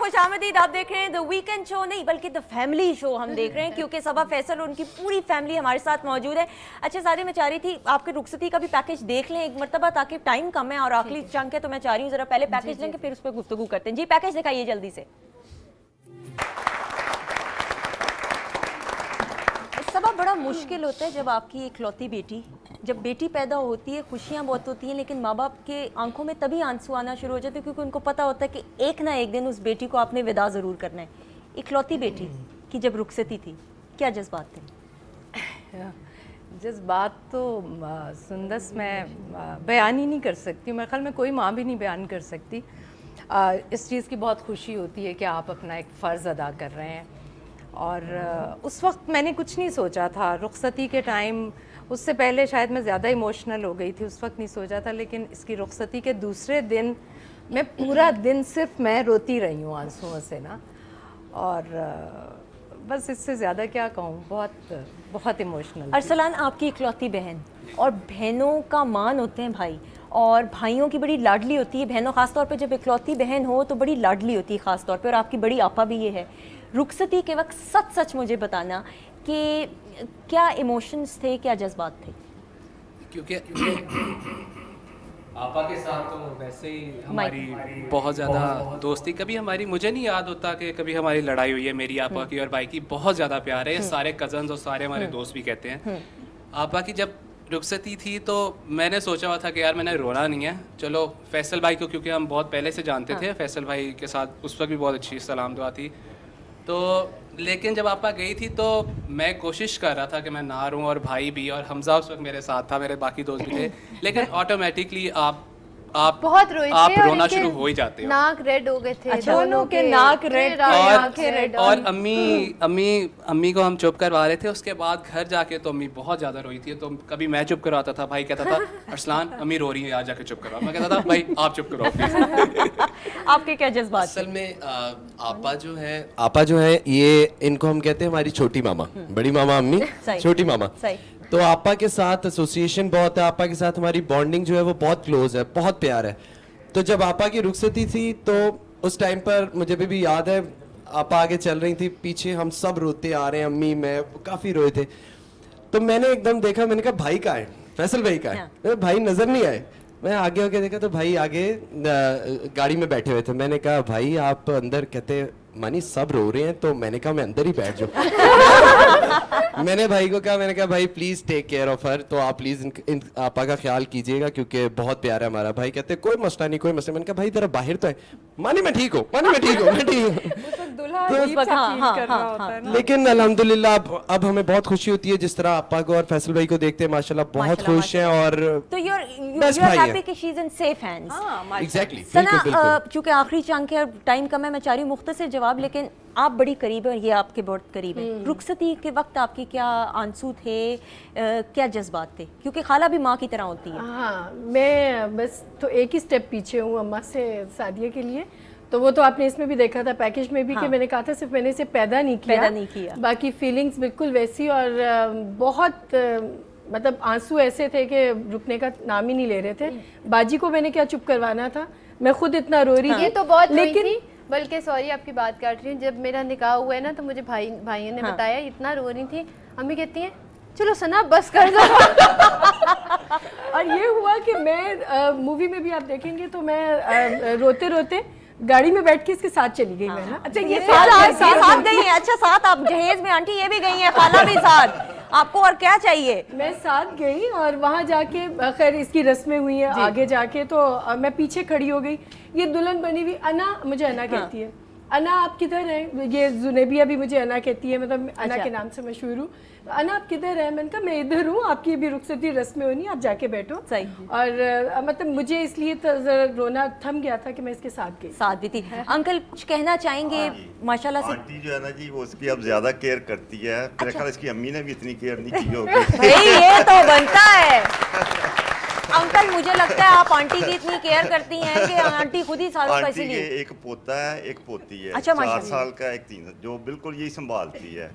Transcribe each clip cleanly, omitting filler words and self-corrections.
खुशामदीद। आप देख रहे हैं द वीकेंड शो, नहीं बल्कि द फैमिली शो हम देख रहे हैं, क्योंकि सबा फैसल और उनकी पूरी फैमिली हमारे साथ मौजूद है। अच्छा सारे, मैं चाह रही थी आपके रुखसती का भी पैकेज देख लें एक मरतबा, ताकि टाइम कम है और आखिरी चंक है, तो मैं चाह रही हूँ जरा पहले पैकेज लेंगे फिर उस पर गुफ्तगू करते हैं। जी पैकेज दिखाइए जल्दी से। सबा बड़ा मुश्किल होता है जब आपकी इकलौती बेटी, जब बेटी पैदा होती है, खुशियाँ बहुत होती हैं, लेकिन माँ बाप के आंखों में तभी आंसू आना शुरू हो जाते हैं, क्योंकि उनको पता होता है कि एक ना एक दिन उस बेटी को आपने विदा ज़रूर करना है। इकलौती बेटी की जब रुखसती थी, क्या जज्बात थे? जज्बात तो सुंदस मैं बयान ही नहीं कर सकती। मेरे ख्याल में कोई माँ भी नहीं बयान कर सकती। इस चीज़ की बहुत खुशी होती है कि आप अपना एक फ़र्ज़ अदा कर रहे हैं। और उस वक्त मैंने कुछ नहीं सोचा था, रुखसती के टाइम, उससे पहले शायद मैं ज़्यादा इमोशनल हो गई थी, उस वक्त नहीं सोचा था। लेकिन इसकी रुखसती के दूसरे दिन मैं पूरा दिन सिर्फ मैं रोती रही हूँ आंसुओं से ना। और बस इससे ज़्यादा क्या कहूँ, बहुत बहुत इमोशनल। अरसलान आपकी इकलौती बहन, और बहनों का मान होते हैं भाई, और भाइयों की बड़ी लाडली होती है बहनों, ख़ासतौर पे जब इकलौती बहन हो तो बड़ी लाडली होती है ख़ासतौर पे, और आपकी बड़ी आपा भी ये है। रुखसती के वक्त सच सच मुझे बताना कि क्या इमोशंस थे, क्या जज्बात थे? क्योंकि आपा के साथ तो वैसे ही हमारी बहुत ज़्यादा दोस्ती, कभी हमारी, मुझे नहीं याद होता कि कभी हमारी लड़ाई हुई है मेरी आपा की और भाई की। बहुत ज़्यादा प्यार है, सारे कज़न्स और सारे हमारे दोस्त भी कहते हैं। आपा की जब रुखसती थी तो मैंने सोचा हुआ था कि यार मैंने रोना नहीं है, चलो फैसल भाई को, क्योंकि हम बहुत पहले से जानते थे, फैसल भाई के साथ उस वक्त भी बहुत अच्छी सलाम दुआ थी। तो लेकिन जब आपा गई थी तो मैं कोशिश कर रहा था कि मैं ना रूं, और भाई भी, और हमजा उस वक्त मेरे साथ था, मेरे बाकी दोस्त भी थे। लेकिन ऑटोमेटिकली आप बहुत रोए थे, आप रोना शुरू हो ही जाते हो। नाक रेड हो गए थे। अच्छा, दोनों के नाक रेड, आंखें रेड। और अम्मी को हम चुप करवा रहे थे। उसके बाद घर जाके तो अम्मी बहुत ज़्यादा रोई थी, तो कभी मैं चुप करवाता था, भाई कहता था अरसलान अम्मी रो रही है, आज जाके चुप करवा। मैं कहता था भाई आप चुप करवाओ प्लीज। आपके क्या जज्बात? असल में आपा जो है ये, इनको हम कहते हैं हमारी छोटी मामा, बड़ी मामा अम्मी, छोटी मामा। तो आपा के साथ एसोसिएशन बहुत है, आपा के साथ हमारी बॉन्डिंग जो है वो बहुत क्लोज है, बहुत प्यार है। तो जब आपा की रुखसती थी तो उस टाइम पर मुझे भी याद है, आपा आगे चल रही थी, पीछे हम सब रोते आ रहे हैं, अम्मी मैं काफ़ी रोए थे। तो मैंने एकदम देखा, मैंने कहा भाई कहाँ है, फैसल भाई कहाँ है? भाई नज़र नहीं आए। मैं आगे होके देखा तो भाई आगे गाड़ी में बैठे हुए थे। मैंने कहा भाई आप अंदर, कहते मानी सब रो रहे हैं, तो मैंने कहा मैं अंदर ही बैठ जाऊँ। मैंने भाई को कहा, मैंने कहा भाई please take care of her, तो आप प्लीज इन आपा का ख्याल कीजिएगा क्योंकि बहुत प्यार है हमारा। भाई कहते कोई मसला नहीं, कोई मसला। मैंने कहा भाई जरा बाहर तो है। मानी मैं ठीक हूँ, मानी मैं ठीक हूँ, मैं ठीक हूँ। लेकिन अल्हम्दुलिल्लाह अब हमें बहुत खुशी होती है जिस तरह आपा को और फैसल भाई को देखते हैं, माशाल्लाह बहुत खुश हैं। और तो यू आर हैप्पी कि she is in safe hands. Exactly. Sana, चूंकि आखिरी चंक है, टाइम कम है, मैं चाह रही हूँ मुख्तसर जवाब, लेकिन आप बड़ी करीब है और ये आपके बहुत करीब है। रुखसती के वक्त आपके क्या आंसू थे, क्या जज्बात थे? क्योंकि खाला भी माँ की तरह होती है। हाँ, मैं बस तो एक ही स्टेप पीछे हूँ अम्मा से शादी के लिए। तो वो तो आपने इसमें भी देखा था, पैकेज में भी, हाँ। कि मैंने कहा था सिर्फ मैंने इसे पैदा नहीं किया, बाकी फीलिंग्स बिल्कुल वैसी। और बहुत मतलब आंसू ऐसे थे कि रुकने का नाम ही नहीं ले रहे थे। बाजी को मैंने क्या चुप करवाना था, मैं खुद इतना रो रही थी। तो बहुत लेकिन बल्कि सॉरी आपकी बात काट रही हूँ, जब मेरा निकाह हुआ है ना तो मुझे भाइयों ने बताया, इतना रो रही थी। अम्मी कहती हैं चलो सना बस कर दो। और ये हुआ कि मैं मूवी में भी आप देखेंगे तो मैं रोते रोते गाड़ी में बैठ के इसके साथ चली गई। मैं ना, अच्छा ये साथ गई है। अच्छा साथ आप जहेज में आंटी ये भी गई हैं, खाला भी साथ, आपको और क्या चाहिए? मैं साथ गई और वहाँ जाके खैर इसकी रस्में हुई हैं आगे जाके, तो मैं पीछे खड़ी हो गई। ये दुल्हन बनी हुई अना, मुझे अना कहती है, अना आप किधर हैं? ये जुनेबिया भी मुझे अना कहती है, मतलब अना के नाम से मशहूर हूँ। अना आप किधर हैं? मैंने कहा मैं इधर हूँ, आपकी भी रुखसती रस्में होनी, आप जाके बैठो। सही। और मतलब मुझे इसलिए तो जरा रोना थम गया था कि मैं इसके साथ गई, साथ भी थी। अंकल कुछ कहना चाहेंगे? माशाल्लाह से आंटी जो है ना जी, वो उसकी अब ज्यादा केयर करती है। मेरे ख्याल इसकी अम्मी ने भी इतनी केयर नहीं की होगी। भाई ये तो बनता है। अंकल मुझे लगता है आप आंटी की इतनी केयर करती हैं कि आंटी खुद ही सालों का, इसीलिए। एक पोता है, एक पोती है। अच्छा, 4 साल का, एक 3, जो बिल्कुल यही संभालती है।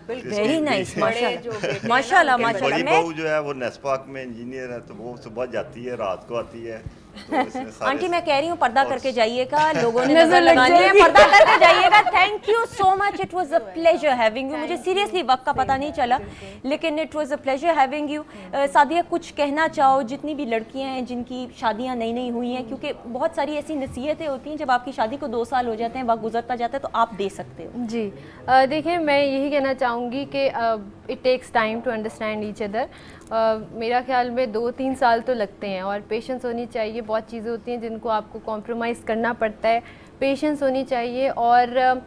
वेरी नाइस, माशाल्लाह माशाल्लाह। बड़ी बहू जो है वो नेस्पाक में इंजीनियर है, तो वो सुबह जाती है, रात को आती है। आंटी मैं कह रही हूँ पर्दा करके जाइएगा, लोगों ने नजर लगानी है, पर्दा करके जाइएगा। Thank you so much, it was a pleasure having you. मुझे सीरियसली वक्त का पता नहीं चला, लेकिन it was a pleasure having you. Sadia कुछ कहना चाहो जितनी भी लड़कियां हैं जिनकी शादियां नई नई हुई हैं, क्योंकि बहुत सारी ऐसी नसीहतें होती हैं जब आपकी शादी को 2 साल हो जाते हैं, वक्त गुजरता जाता है, तो आप दे सकते हो। जी देखिए, मैं यही कहना चाहूँगी कि it takes time to understand each other. मेरा ख्याल में 2-3 साल तो लगते हैं, और पेशेंस होनी चाहिए। बहुत चीज़ें होती हैं जिनको आपको कॉम्प्रोमाइज़ करना पड़ता है, पेशेंस होनी चाहिए, और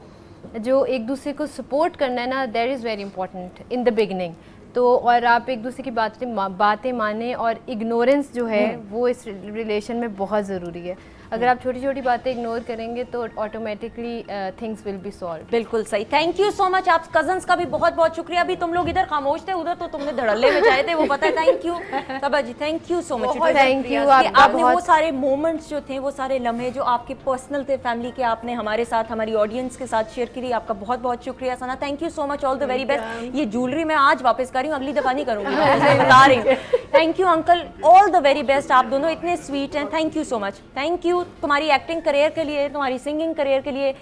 जो एक दूसरे को सपोर्ट करना है ना, that is very important in the beginning. तो और आप एक दूसरे की बातें माने, और इग्नोरेंस जो है वो इस रिलेशन में बहुत ज़रूरी है। अगर आप छोटी छोटी बातें इग्नोर करेंगे तो automatically things will be solve. बिल्कुल सही, थैंक यू सो मच। आप कजन्स का भी बहुत बहुत शुक्रिया। अभी तुम लोग इधर खामोश थे, उधर तो तुमने धड़ल्ले में जाए थे, वो पता है। Thank you Saba ji, thank you so much. Thank you. आपने वो सारे मोमेंट्स जो थे, वो सारे लम्हे जो आपके पर्सनल थे फैमिली के, आपने हमारे साथ, हमारी ऑडियंस के साथ शेयर करी। आपका बहुत बहुत शुक्रिया Sana, thank you so much, all the very best. ये ज्वेलरी मैं आज वापस कर रही हूँ, अगली दफा नहीं करूँगी, बता रही हूँ। Thank you uncle, all the very best. आप दोनों इतने स्वीट हैं, thank you so much. Thank you तुम्हारी एक्टिंग करियर के लिए, तुम्हारी सिंगिंग करियर के लिए,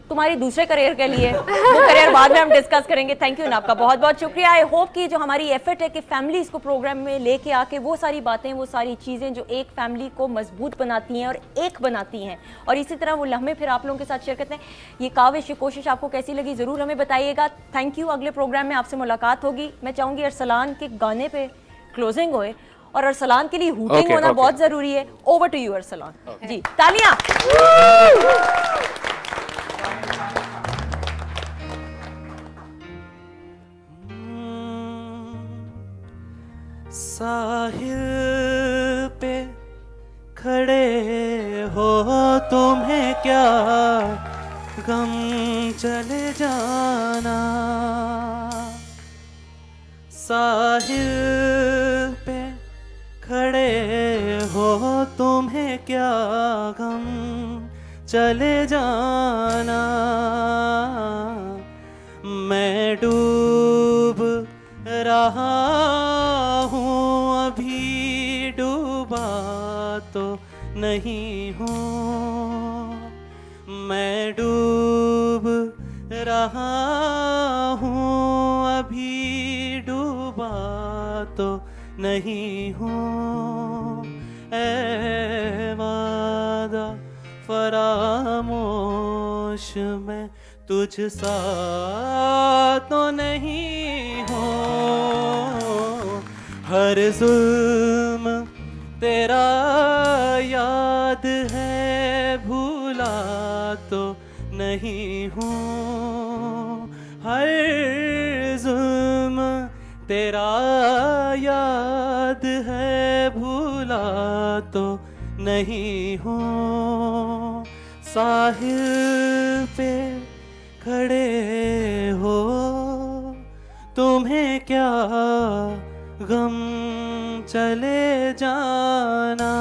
तुम्हारी दूसरे करियर के लिए, वो करियर बाद में हम डिस्कस करेंगे। थैंक यू ना, आपका बहुत बहुत शुक्रिया। आई होप कि जो हमारी एफर्ट है कि फैमिलीज़ को प्रोग्राम में लेके आके वो सारी बातें, वो सारी चीज़ें जो एक फैमिली को मजबूत बनाती हैं और एक बनाती हैं, और इसी तरह वो लम्हे फिर आप लोगों के साथ शेयर करते हैं। ये काविश, ये कोशिश आपको कैसी लगी ज़रूर हमें बताइएगा। Thank you. अगले प्रोग्राम में आपसे मुलाकात होगी। मैं चाहूँगी अरसलान के गाने पे क्लोजिंग होए, और अरसलान के लिए हूटिंग होना बहुत ज़रूरी है। ओवर टू यू अरसलान जी, तालियां। साहिल पे खड़े हो, तुम्हें क्या गम चले जाना। साहिल पे खड़े हो, तुम्हें क्या गम चले जाना। मैं डूब रहा हूँ, अभी डूबा तो नहीं हूँ। मैं डूब रहा हूँ, अभी डूबा तो नहीं हूँ। ऐ वादा फरामोश, मैं तुझ सा तो नहीं हूँ। हर जुल्म तेरा याद है, भूला तो नहीं हूँ। हर जुल्म तेरा याद है, भूला तो नहीं हूँ। साहिल पे खड़े हो, तुम्हें क्या गम चले जाना।